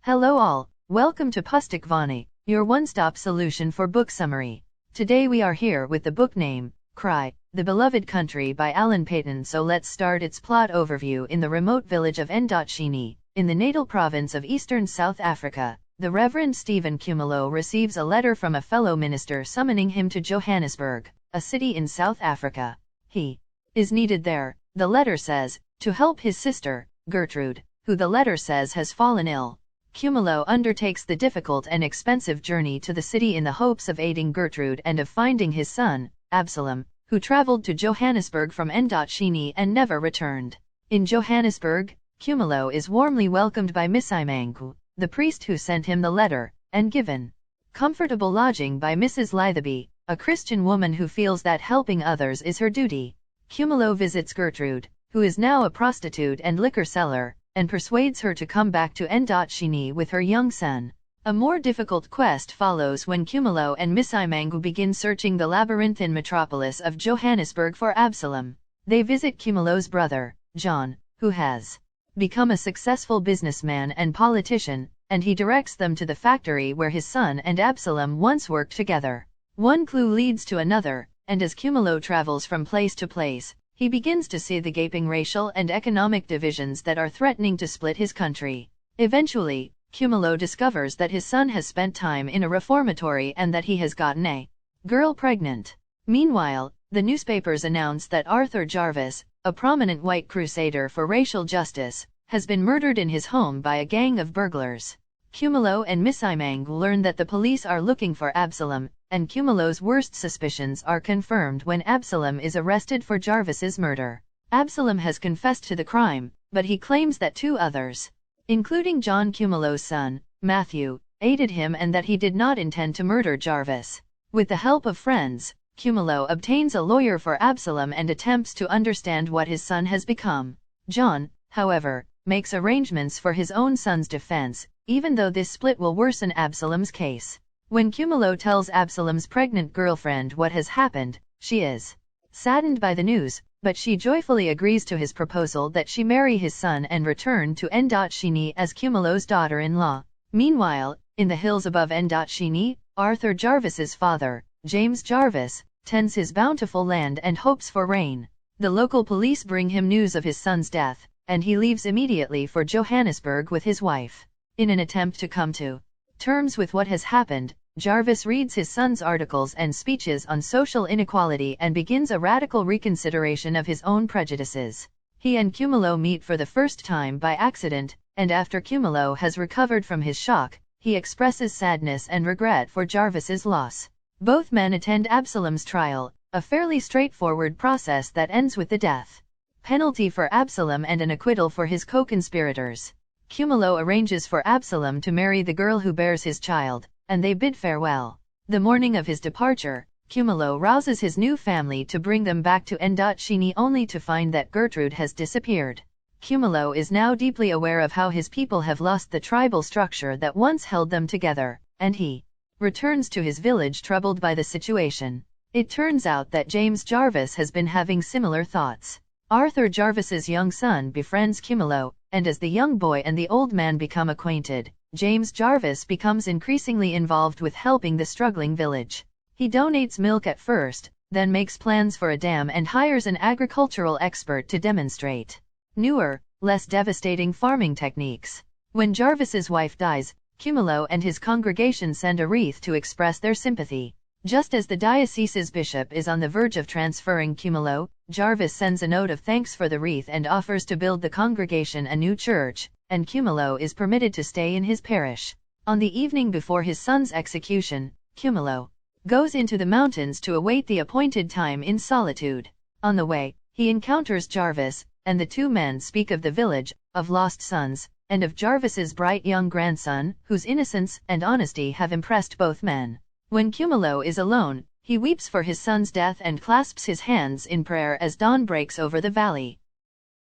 Hello all, welcome to Pustakvani, your one-stop solution for book summary. Today we are here with the book name, Cry, The Beloved Country by Alan Paton. So let's start its plot overview. In the remote village of Ndotshini, in the natal province of eastern South Africa, the Reverend Stephen Khumalo receives a letter from a fellow minister summoning him to Johannesburg, a city in South Africa. He is needed there, the letter says, to help his sister, Gertrude, who the letter says has fallen ill. Khumalo undertakes the difficult and expensive journey to the city in the hopes of aiding Gertrude and of finding his son, Absalom, who traveled to Johannesburg from Ndotshini and never returned. In Johannesburg, Khumalo is warmly welcomed by Misimangu, the priest who sent him the letter, and given comfortable lodging by Mrs. Litherby, a Christian woman who feels that helping others is her duty. Khumalo visits Gertrude, who is now a prostitute and liquor seller, and persuades her to come back to Ndotshini with her young son. A more difficult quest follows when Khumalo and Misimangu begin searching the labyrinthine metropolis of Johannesburg for Absalom. They visit Khumalo's brother, John, who has become a successful businessman and politician, and he directs them to the factory where his son and Absalom once worked together. One clue leads to another, and as Khumalo travels from place to place, he begins to see the gaping racial and economic divisions that are threatening to split his country. Eventually, Khumalo discovers that his son has spent time in a reformatory and that he has gotten a girl pregnant. Meanwhile, the newspapers announce that Arthur Jarvis, a prominent white crusader for racial justice, has been murdered in his home by a gang of burglars. Khumalo and Misimangu learn that the police are looking for Absalom, and Khumalo's worst suspicions are confirmed when Absalom is arrested for Jarvis's murder. Absalom has confessed to the crime, but he claims that two others, including John Khumalo's son, Matthew, aided him and that he did not intend to murder Jarvis. With the help of friends, Khumalo obtains a lawyer for Absalom and attempts to understand what his son has become. John, however, makes arrangements for his own son's defense, even though this split will worsen Absalom's case. When Khumalo tells Absalom's pregnant girlfriend what has happened, she is saddened by the news, but she joyfully agrees to his proposal that she marry his son and return to Ndotshini as Khumalo's daughter-in-law. Meanwhile, in the hills above Ndotshini, Arthur Jarvis's father, James Jarvis, tends his bountiful land and hopes for rain. The local police bring him news of his son's death, and he leaves immediately for Johannesburg with his wife. In an attempt to come to terms with what has happened, Jarvis reads his son's articles and speeches on social inequality and begins a radical reconsideration of his own prejudices. He and Khumalo meet for the first time by accident, and after Khumalo has recovered from his shock, he expresses sadness and regret for Jarvis's loss. Both men attend Absalom's trial, a fairly straightforward process that ends with the death penalty for Absalom and an acquittal for his co-conspirators. Khumalo arranges for Absalom to marry the girl who bears his child, and they bid farewell. The morning of his departure, Khumalo rouses his new family to bring them back to Ndotshini only to find that Gertrude has disappeared. Khumalo is now deeply aware of how his people have lost the tribal structure that once held them together, and he returns to his village troubled by the situation. It turns out that James Jarvis has been having similar thoughts. Arthur Jarvis's young son befriends Khumalo, and as the young boy and the old man become acquainted, James Jarvis becomes increasingly involved with helping the struggling village. He donates milk at first, then makes plans for a dam and hires an agricultural expert to demonstrate newer, less devastating farming techniques. When Jarvis's wife dies, Khumalo and his congregation send a wreath to express their sympathy. Just as the diocese's bishop is on the verge of transferring Khumalo, Jarvis sends a note of thanks for the wreath and offers to build the congregation a new church, and Khumalo is permitted to stay in his parish. On the evening before his son's execution, Khumalo goes into the mountains to await the appointed time in solitude. On the way, he encounters Jarvis, and the two men speak of the village, of lost sons, and of Jarvis's bright young grandson, whose innocence and honesty have impressed both men. When Khumalo is alone, he weeps for his son's death and clasps his hands in prayer as dawn breaks over the valley.